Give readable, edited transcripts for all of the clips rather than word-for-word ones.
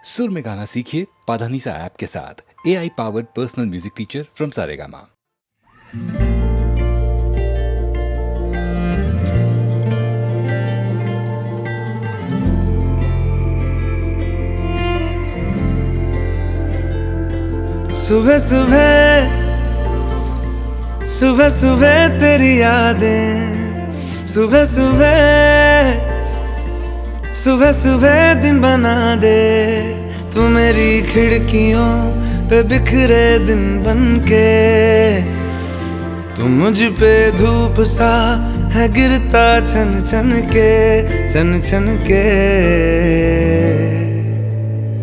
सुर में गाना सीखिए पाधानीसा ऐप के साथ। AI powered personal music teacher from Saregama. सुबह सुबह सुबह सुबह तेरी यादें, सुबह सुबह सुबह सुबह दिन बना दे। तू मेरी खिड़कियों पे बिखरे दिन बनके, तू मुझ पे धूप सा है गिरता छन छन के, छन छन के।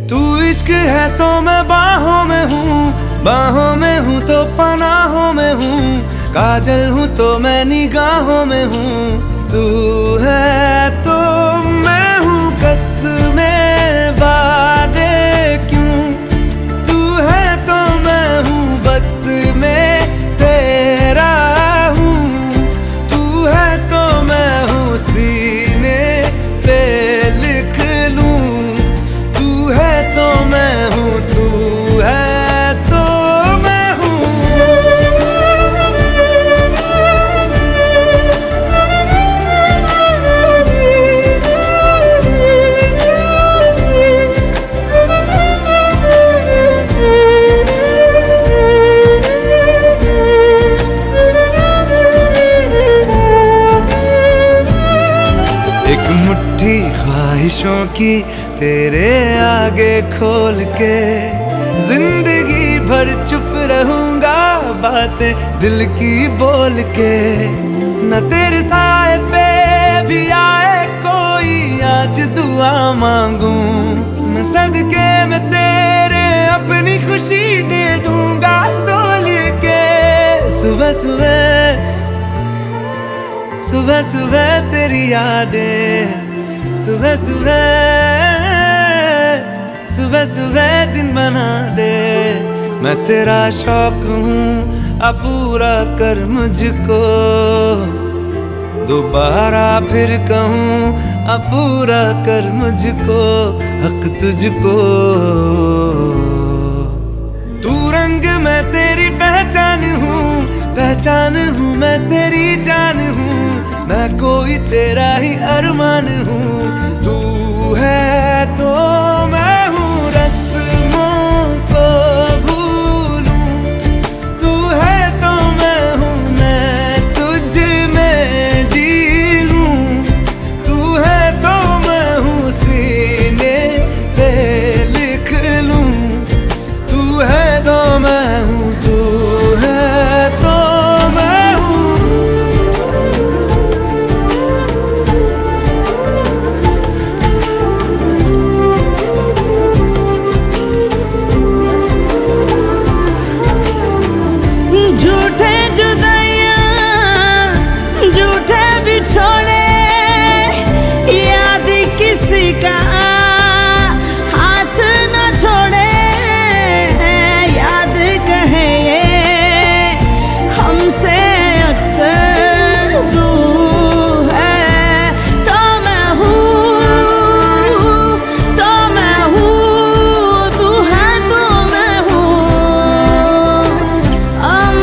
तू इश्क है तो मैं बाहों में हूँ, बाहों में हूँ तो पनाहों में हूँ, काजल हूँ तो मैं निगाहों में हूँ। तू है तो मैं हूँ कसमें वादे क्यों, तू है तो मैं हूँ बस में तेरा हूँ, तू है तो मैं हूँ सीने पे लिख लूँ, तू है तो मैं हूँ, तू है तो मैं हूँ। एक मुट्ठी ख्वाहिशों की तेरे आगे खोल के, जिंदगी भर चुप रहूंगा बातें दिल की बोल के। न तेरे साए पे भी आए कोई आज दुआ मांगू, मैं सदके में तेरे अपनी खुशी दे दूंगा तोल के। सुबह सुबह सुबह सुबह तेरी यादें, सुबह सुबह सुबह सुबह दिन बना दे। मैं तेरा शौक हूँ अब पूरा कर मुझको, दोबारा फिर कहूँ अब पूरा कर मुझको, हक तुझको। तू रंग मैं तेरी पहचान हूँ, पहचान हूँ मैं तेरी जान हूँ, मैं कोई तेरा ही अरमान हूँ। तू है तो मैं हूँ रस्मों को भूलूं, तू है तो मैं हूँ मैं तुझ में जी लूं, तू है तो मैं हूँ सीने पे लिख लूं, तू है तो मैं हूँ, तू है तो मैं हूँ। झूठे जुदाइयां झूठे बिछोड़े, याद किसी का हाथ न छोड़े, याद कहे ये हमसे अक्सर। तू है तो मैं हूँ, तो मैं हूँ, तू है तो मैं हूँ,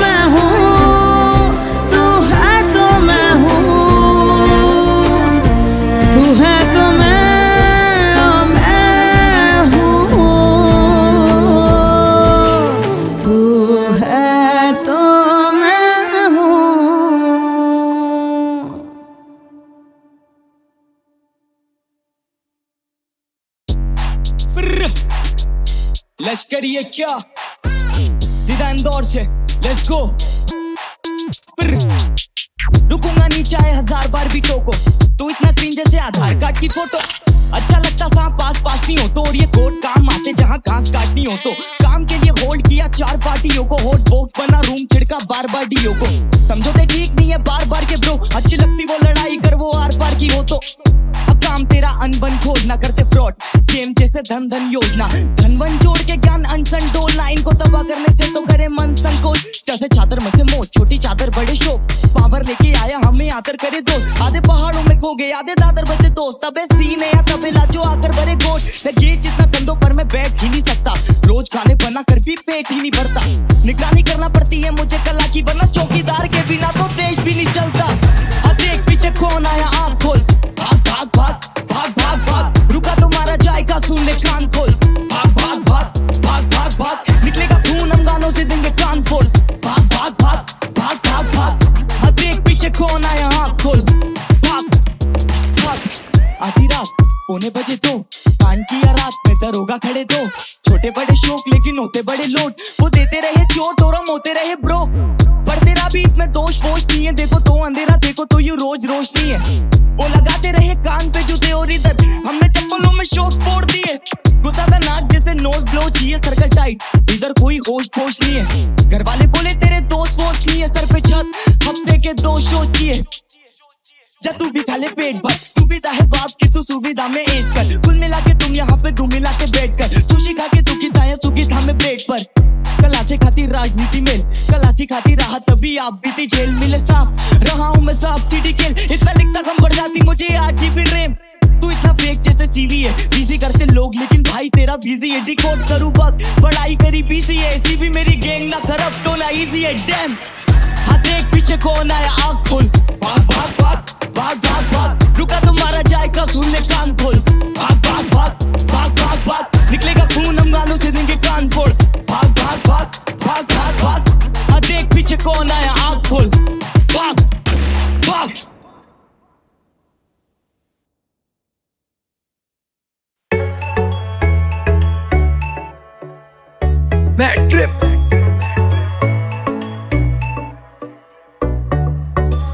मैं हूँ, तू है तो मैं हूँ, तू है तो मैं हूँ, तू है तो मैं हूँ। लश्करी है क्या सीधा इंदौर से, लेट्स गो। रुकूंगा नहीं चाहे 1000 बार भी टोको, तू इतना क्लीन जैसे आधार कार्ड की फोटो। अच्छा लगता सांप पास पास नहीं हो तो, और ये कोट काम आते जहाँ घास काटनी हो तो। काम के लिए होल्ड किया 4 पार्टियों को, हॉट बॉक्स बना रूम छिड़का बार बार डीओ को। समझौते ठीक नहीं है बार बार के ब्रो, अच्छी लगती वो लड़ाई कर वो आर पार की हो तो। अब काम तेरा अनबन खोज ना करते फ्रॉड स्कीम जैसे धन धन योजना, धन वन जोड़ के ज्ञान अनसन डोलना, इनको तबाह करने से तो करे मन संकोच। जैसे चादर में से मोच, छोटी चादर बड़े शोक, पावर लेके आया हमें आकर करे दोस्त। आधे पहाड़ों में खो गए आधे दादर बचे दोस्त, तबे सीने या तबेला जो आकर भरे गोश। ये जितना कंधों पर मैं मैं बैठ ही नहीं सकता, रोज खाने बना कर भी पेट ही नहीं भरता। निगरानी करना पड़ती है मुझे कला की, वरना चौकीदार के बिना तो देश भी नहीं चलता। अब देख पीछे कौन आया, आँख खोल, भाग भाग भाग भाग भाग भाग, रुका तो मारा जाएगा, सुन ले कान खोल, भाग भाग भाग भाग भाग भाग, निकलेगा खून हम गानों से देंगे कान फोड़, भाग भाग भाग भाग भाग भाग। अब देख पीछे कौन आया, आँख खोल, भाग भाग। आधी रात पौने बजे दो, कान किया रात में दरोगा खड़े दो, छोटे बड़े शौक लेकिन होते बड़े लोड, वो देते रहे चोट और हम होते रहे ब्रो। पर तेरा भी इसमें दोष वोश नहीं है, देखो तो अंधेरा देखो तो यू रोज रोशनी है। वो लगाते रहे कान पे जूते और इधर हमने चप्पलों में शॉक्स फोड़ दिए, गुस्सा था नाक जैसे नोज ब्लो चाहिए सर्कल टाइट, इधर कोई होश पोश नहीं है। घर वाले बोले तेरे दोस्त वोश नहीं है, सर पे छत हफ्ते के 2 शो चाहिए। जा तू भी खा ले पेट भर, सुविधा है बाप की तू सुविधा में एज कर, कुल मिला के तुम यहाँ पे घूम मिला के बैठ कर, सुशी खा के दुखी था या सुखी था मैं ब्रेड पर। कला से खाती राजनीति मेल, कला से खाती राहत तभी आप बीती जेल, मिले सांप रहा हूँ मैं सांप चिड़ी खेल, इतना लिखता कम बढ़ जाती मुझे 8 GB रैम। तू इतना फेक जैसे सीवी है, बिजी करते लोग लेकिन भाई तेरा बिजी है, डिकोड करूँ बग पढ़ाई करी बीसी है, ऐसी भी मेरी गैंग ना करप्ट टोला इजी है डैम। हाँ देख पीछे कौन आया, आँख खोल, भाग भाग भाग भाग भाग भाग, रुका तो मारा जाएगा, सुन ले कान खोल, भाग भाग भाग भाग भाग भाग, निकलेगा खून हम गानों से देंगे कान फोड़, भाग भाग भाग भाग भाग भाग। हाँ देख पीछे कौन आया, आँख खोल, भाग भाग। मैं ट्रिप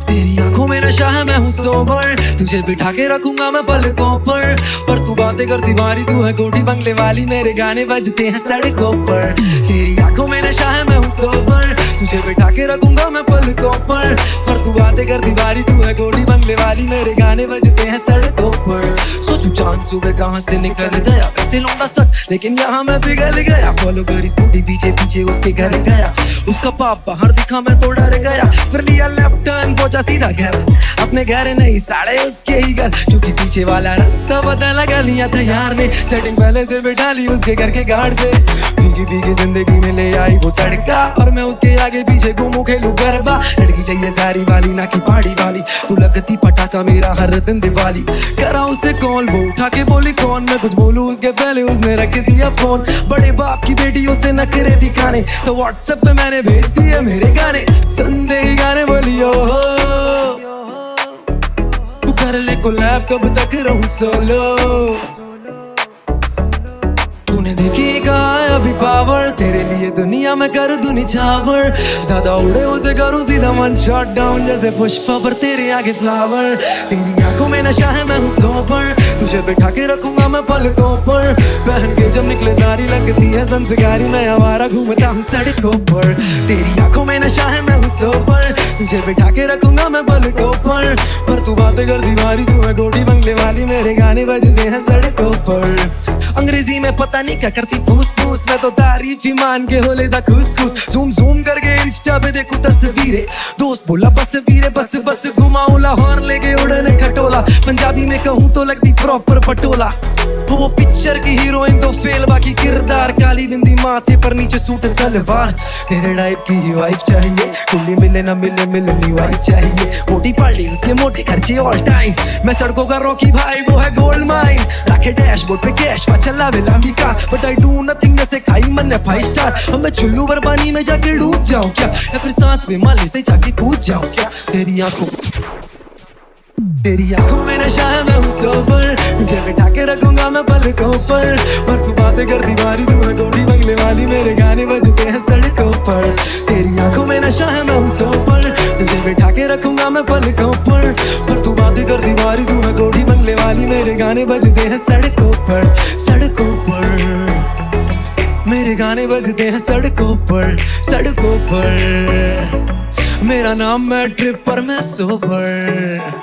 तेरी आंखों में नशा है, मैं हूँ सोबर, तुझे बिठा के रखूंगा मैं पलकों पर तू बातें करती मारी, तू है कोठी बंगले वाली, मेरे गाने बजते हैं सड़कों पर। तेरी आंखों में नशा है, मैं हूँ सोबर, तुझे बिठा के रखूंगा मैं पलकों पर तू बातें करती मारी, तू है कोठी बंगले वाली, मेरे गाने बजते हैं सड़कों पर। सोचू चांद सुबह कहाँ से निकल गया, वैसे लौंडा सक लेकिन यहाँ मैं पिघल गया, फॉलो करी स्कूटी पीछे पीछे उसके घर गया, उसका पाप बाहर दिखा मैं तो डर गया, फिर लिया लेफ्ट टर्न पहुंचा सीधा घर, अपने घर नहीं साड़े उसके ही घर, क्योंकि पीछे वाला रास्ता पता लगा लिया था यार ने, सेटिंग पहले से बिठा ली उसके घर के गार्ड से, भीगी भीगी जिंदगी में ले आई वो तड़का, और मैं उसके आगे पीछे घूमू खेलू गरबा, लड़की चाहिए सारी वाली ना की पहाड़ी वाली, तू लगती पटाखा मेरा हर दिन दिवाली, करा उसे कॉल वो उठा के बोली कौन, मैं कुछ बोलूं उसके पहले उसने रख दिया फोन, बड़े बाप की बेटी उसे नखरे दिखाने, तो व्हाट्सएप पे मैंने भेज दिए मेरे गाने, सुन दे ही गाने बोलियो तू कर ले कोलैब, कब तक रहूं सोलो, तूने देखी कहा है अभी पावर, तेरे लिए दुनिया में कर दूं निछावर, ज्यादा उड़े उसे करूं सीधा वन शॉट डाउन, जैसे पुष्पा पर तेरे आगे फ्लावर, तेरी आंखों में नशा है मैं हूँ सोबर, तुझे बिठा के रखूंगा मैं पलकों पर, पहन के जब निकले सारी लगती है संस्कारी, मैं आवारा घूमता हूँ सड़कों पर, तेरी आंखों में नशा है मैं हूँ सोबर, तुझे बिठा के रखूंगा मैं पलकों पर तू बातें कर दीवारी, तू है कोठी बंगले वाली, मेरे गाने बजते हैं सड़कों पर। अंग्रेजी में पता नहीं क्या करती फूस फूस, मैं तो तारीफ ही मान के हो लेता खुश खुश, जूम जूम करके इंस्टा पे देखूं तस्वीरें, दोस्त बोला बस वीरे बस बस घुमाऊं लाहौर लेके उड़ने खटोला, पंजाबी में कहूँ तो लगती प्रॉपर पटोला, वो पिक्चर की हीरोइन तो फेल, बाकी किरदार काली बिंदी माथे पर नीचे सूट सलवार, तेरे टाइप की ही वाइफ चाहिए, कुल्ली मिले ना मिले मिलनी वाइफ चाहिए, मोटी पार्टी उसके मोटे खर्चे ऑल टाइम, मैं सड़कों का रॉकी भाई वो है गोल्ड माइन, रखे डैशबोर्ड पे कैश चला बेलामी का, बट आई डू नथिंग जैसे खाई मन 5 स्टार, अब मैं चुल्लू पर पानी में जाके डूब जाऊं क्या, या फिर साथ में माले से जाके कूद जाऊं क्या, तेरी आंखों में नशा है मैं हूँ सोबर, तुझे बिठा के रखूंगा मैं पलकों पर तू बातें करती मारी, तू है कोठी बंगले वाली, मेरे गाने बजते हैं सड़कों पर, तेरी आंखों में नशा है मैं हूँ सोबर, तुझे बिठा के रखूंगा मैं पलकों पर तू बातें करती मारी, तू है कोठी बंगले वाली, मेरे गाने बजते हैं सड़कों पर मेरे गाने बजते हैं सड़कों पर मेरा नाम मैं ट्रिप पर मैं सोबर।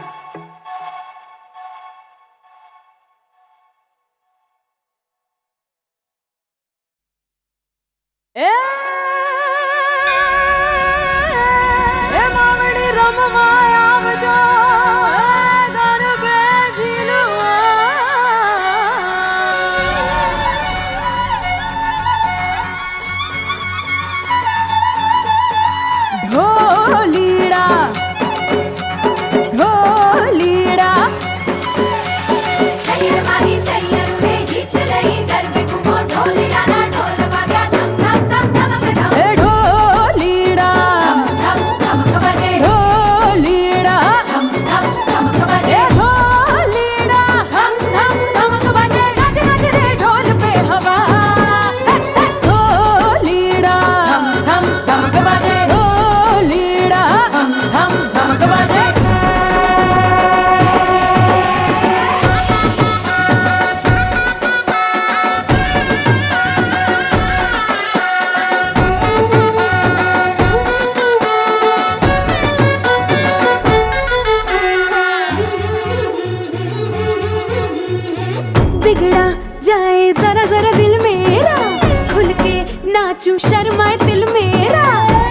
नाचूं शर्माए दिल मेरा,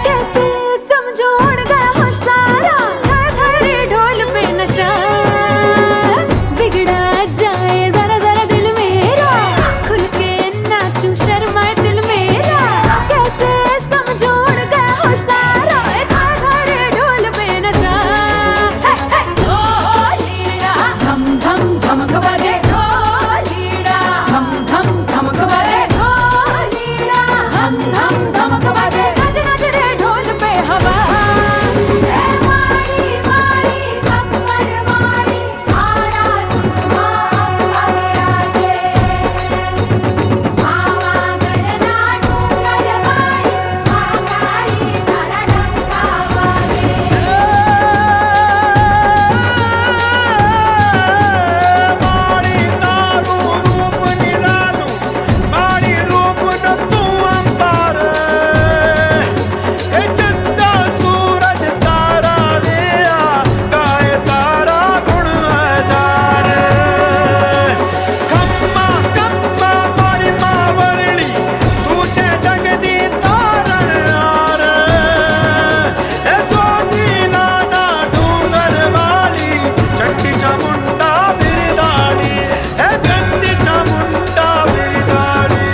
कैसे समझो उड़ गया होश सारा, छाया छाया रे ढोल पे नशा, बिगड़ा जाए जरा जरा दिल मेरा, खुल के नाचूं शर्माए दिल मेरा, कैसे समझो उड़ गया होश सारा, छाया छाया रे ढोल पे नशा। ढोलीड़ा धम धम धमक बजे, ढोलीड़ा धम धम धमक बजे, ढोलीड़ा धम धम धमक बजे, नच नच रे ढोल पे हवा। ए मारी मारी कमर मारी, आरा सिंहा अंगा विराजे, आवा गणना डूंगर मारी, महाकाली तारा डंका वागे। माड़ी तारू रूप निरालू, माड़ी रूप न तू अंबर, ए चंदा सूरज तारा लिया, गाए तारा गुण हजार। खम्मा कम्मा मारी मावरली, तुझे जगदी तारण हार, ए ज्योति लाना डूंगर वाली, चंडी चामुंडा बिरदानी, ए चंडी चामुंडा बिरदानी।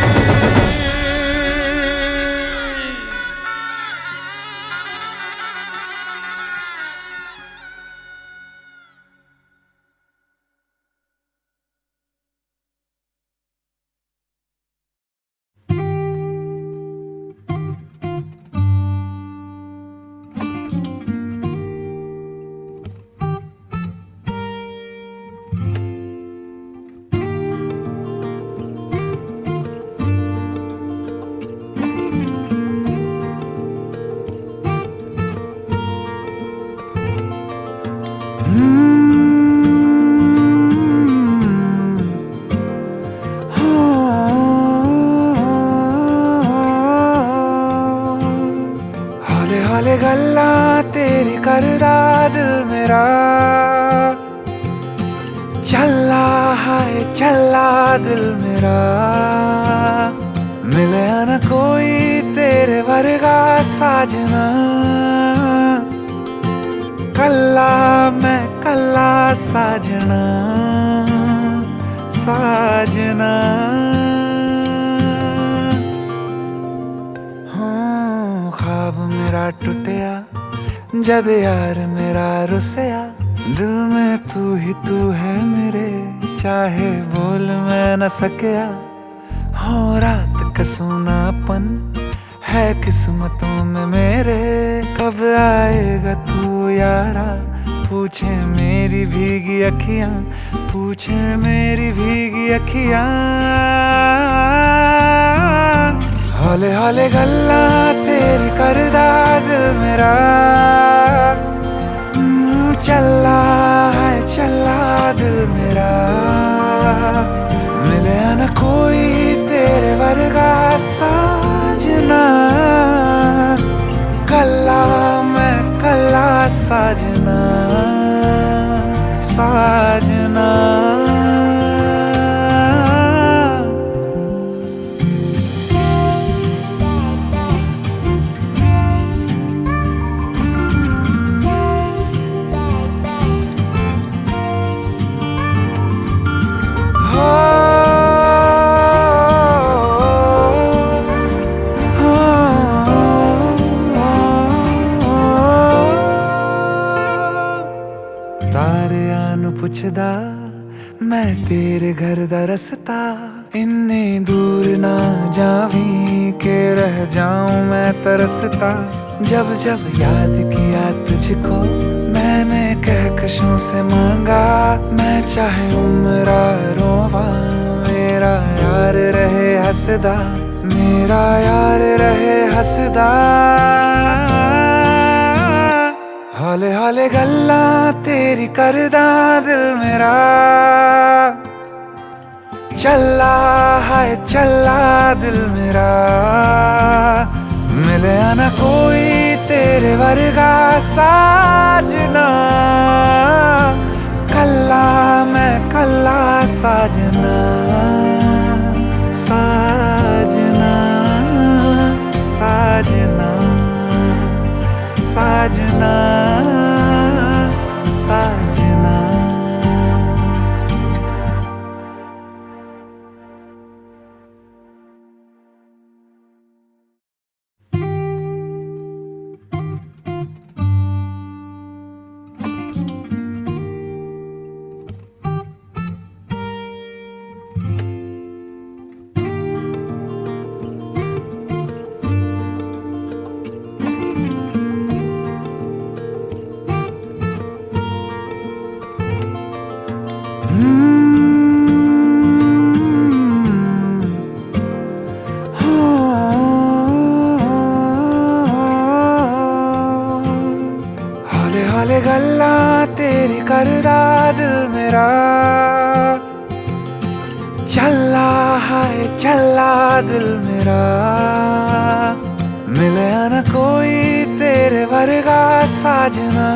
हौले हौले गल्ला तेरी करदा दिल मेरा, चला है चला दिल मेरा, मिले न कोई तेरे वर्गा साजना, कल्ला मैं कल्ला साजना साजना। हाँ ख्वाब मेरा टूटिया जद यार मेरा रुसिया, दिल में तू है मेरे, चाहे बोल मैं न सकिया। हो रात का सूनापन है किस्मतों में मेरे, कब आएगा तू यारा, पूछे मेरी भीगी अखियां, पूछे मेरी भीगी अखियां। हौले हौले गल्ला तेरी करदा दिल मेरा, चला है चला दिल मेरा, मिले न कोई तेरे वर्गा साजना, कल्ला मैं कल्ला साजना साजना। पुछदा मैं तेरे घर दा रस्ता, इन्ने दूर ना जावी के रह जाऊं मैं तरसता। जब जब याद किया तुझको मैंने कहकशों से मांगा, मैं चाहे उम्र रोवा मेरा यार रहे हंसदा, मेरा यार रहे हंसदा। हौले हौले गल्ला तेरी करदा दिल मेरा, चला है चला दिल मेरा, मिले न कोई तेरे वर्गा साजना, कल्ला मैं कल्ला साजना साजना। दिल मेरा, मिले न कोई तेरे वर्गा साजना।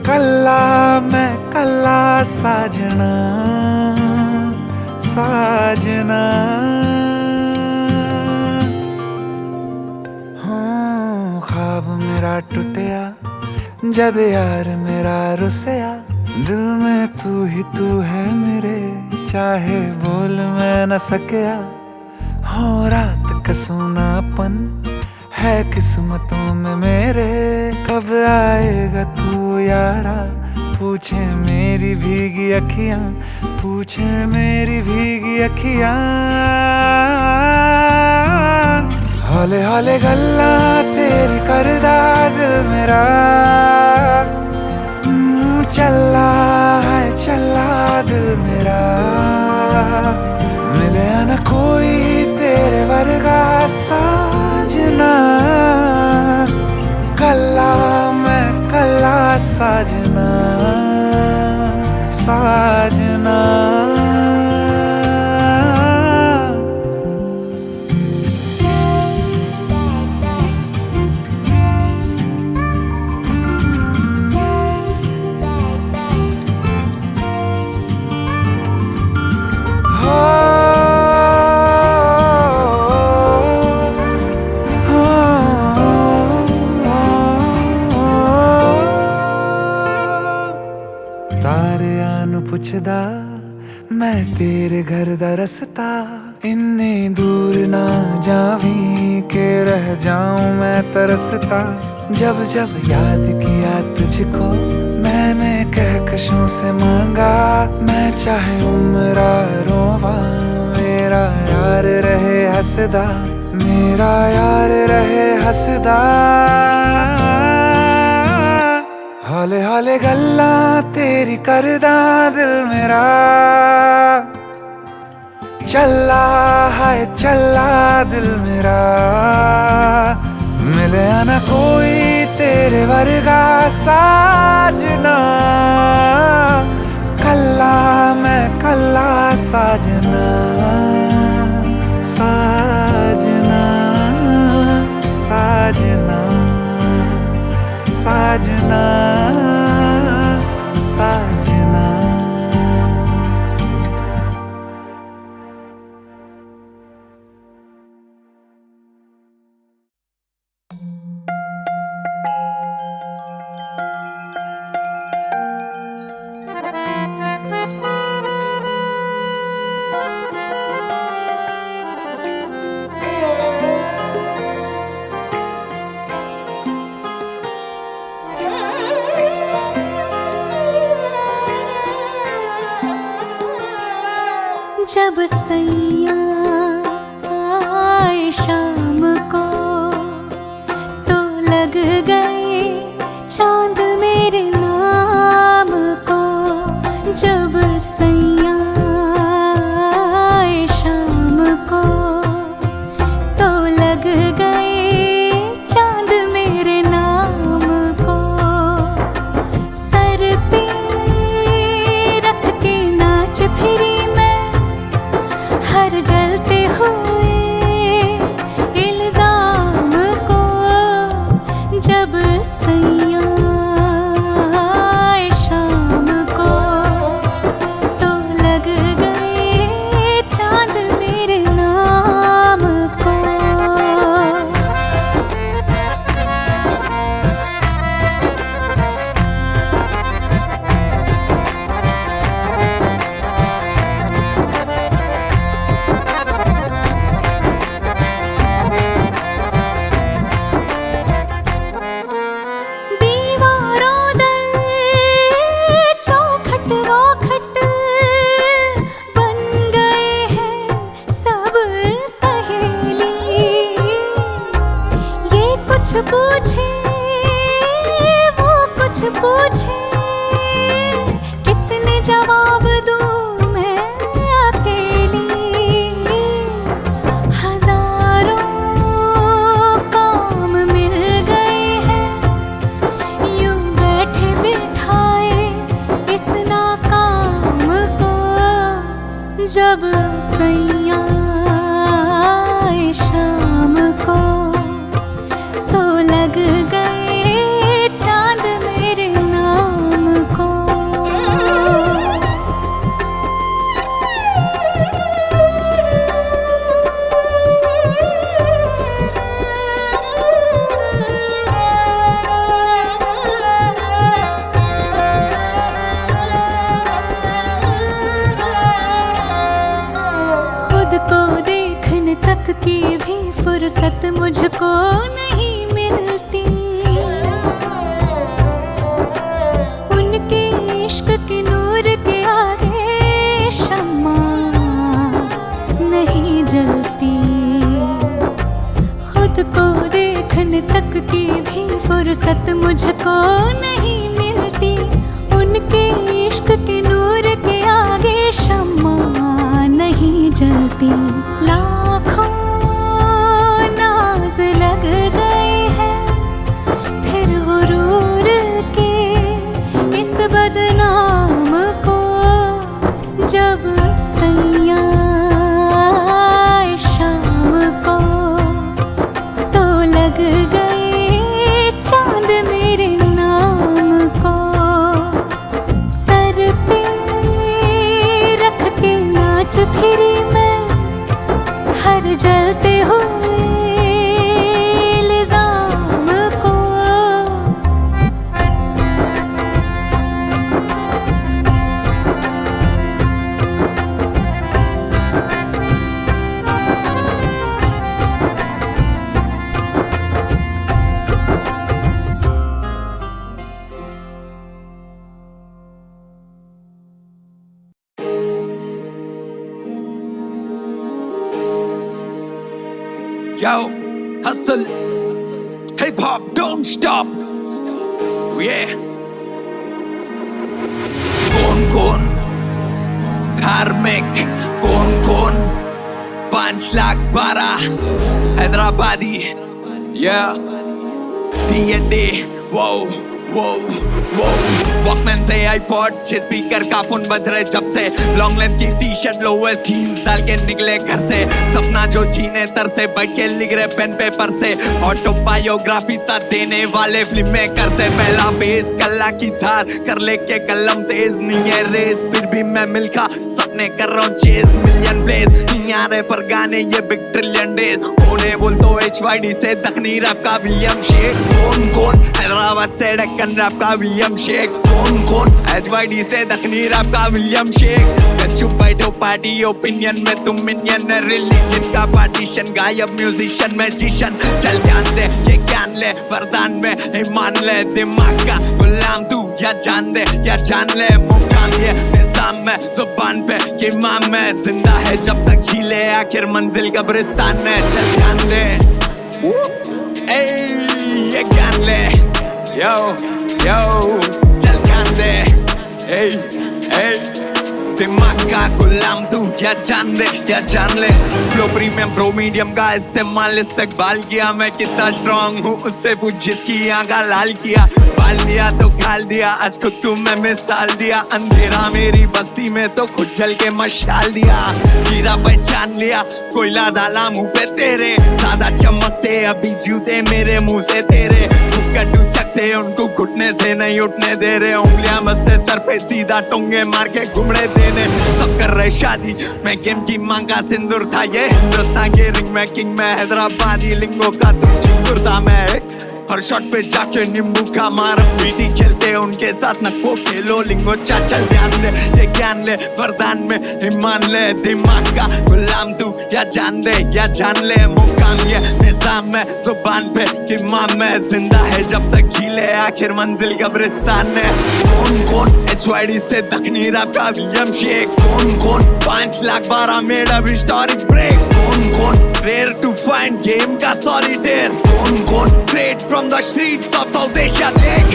कल्ला मैं कल्ला साजना, साजना। हाँ ख्वाब मेरा टूटिया जद यार मेरा रुसिया। दिल में तू ही तू है मेरे, चाहे बोल मैं न सकिया। हो रात का सूनापन है किस्मतों में मेरे, कब आएगा तू यारा। पूछे मेरी भीगी अखियां, पूछे मेरी भीगी अखियां। हौले हौले गल्ला तेरी करदा दिल मेरा, चला है चला दिल मेरा। मिले न कोई तेरे वर्गा साजना, कल्ला मैं कल्ला साजना, साजना। तारे आन पुछदा मैं तेरे घर दा रस्ता। इन्ने दूर ना जावी के रह जाऊं मैं तरसता। जब जब याद किया तुझको मैंने कहकशों से मांगा, मैं चाहे उम्र रोवा मेरा यार रहे हंसदा, मेरा यार रहे हंसदा। हौले हौले गल्ला तेरी करदा दिल मेरा, चला है चला दिल मेरा। मिले न कोई तेरे वर्गा साजना, कल्ला मैं कल्ला साजना, साजना, साजना, साजना, साजना। जब सैया आए शाम को तो लग गए चांद मेरे नाम को। जब सैया आए शाम को तो लग गए चांद मेरे नाम को। सर पे रख के नाच फिरी हर जलते हुए इल्जाम को। जब सैया आए शाम को तो लग गए चांद मेरे नाम को। को देखने तक की भी फुर्सत मुझको नहीं मिलती, उनके इश्क के नूर के आगे शम्मा नहीं जलती। खुद को देखने तक की भी फुर्सत मुझको नहीं मिलती, उनके इश्क के नूर के आगे शम्मा नहीं जलती। लाखों नाज लग गए हैं फिर गुरूर के इस बदनाम को, जब सैया आए शाम को तो लग गए चांद मेरे नाम को। सर पे रख के नाच फिरी मैं हर जलते हुए इल्जाम को। Yo, hustle, hip hop, don't stop. Yeah. कौन धार्मिक, कौन 5 lakh 12 Hyderabadi, yeah. D&D, wow. Walkman से आईपॉड से स्पीकर का फोन बज रहे जब से, लॉन्ग लेंथ की टी शर्ट लोअर जीन्स डाल के निकले घर से। सपना जो जीने तर से बैठ के लिख रहे पेन पेपर से, ऑटोबायोग्राफी साथ देने वाले फिल्म मेकर से। पहला फेस कल्ला की धार कर लेके कलम तेज, नहीं है रेस फिर भी मैं मिलखा सपने कर रहा हूँ चेस। मिलियन प्लेस नहीं आ रहे पर गाने ये बिग ट्रिलियन डेज। कोने बोल तो HYD से दखनी रैप का विलियम शेख। कौन हैदराबाद से डेक्कन रैप का विलियम शेख। कौन HYD से दखनी रैप का विलियम शेख। चुप बैठो पार्टी ओपिनियन में तुम मिनियन, रिलीजन का पार्टीशन गायब म्यूजिशियन मैजिशियन। चल ध्यान दे ये ज्ञान ले वरदान में ईमान ले, दिमाग का गुलाम तू या जान दे या जान ले। मुकाम ये निजाम में जुबान पे ये इमाम में, जिंदा है जब तक झीले आखिर मंजिल कब्रिस्तान में। चल ध्यान दे ये ज्ञान ले, यो चल ध्यान दे दिमाग का गुलाम तू क्या जान दे क्या जान ले। फ्लो प्रीमियम प्रो मीडियम का इस्तेमाल इस्तेकबाल किया, मैं कितना स्ट्रॉन्ग हूँ उससे पूछ जिसकी आंखा लाल किया। बाल दिया तो खाल दिया, आज खुद को मैं मिसाल दिया। अंधेरा मेरी बस्ती में तो खुद जल के मशाल दिया। हीरा पहचान लिया कोयला डाला मुंह पे तेरे, ज्यादा चमकते अभी जूते मेरे मुंह से तेरे। कट्टू चकते उनको घुटने से नहीं उठने दे रहे, उंगलियां मस्से सर पे सीधा टोंगे मार के घुमड़े देने। सब कर रहे शादी मैं गेम की मांग का सिंदूर था, ये हिंदुस्तान के रिंग में किंग में हैदराबादी लिंगो का तुम चिंगुर था। मैं हर शॉट पे जाके नींबू का मार पीटी खेलते उनके साथ नको खेलो लिंगो चाचा। ध्यान दे ये ज्ञान ले वरदान में ईमान ले, दिमाग का गुलाम तू या जान दे या जान ले। मुकाम ये निजाम में जुबान पे इमाम में, जिंदा है जब तक झीले आखिर मंजिल कब्रिस्तान में। कौन HYD से दखनी रैप का विलियम शेख। कौन 5 लाख 12 मेड अब हिस्टोरिक ब्रेक। कौन rare to find game का solitaire। कौन straight from the streets of South Asia देख।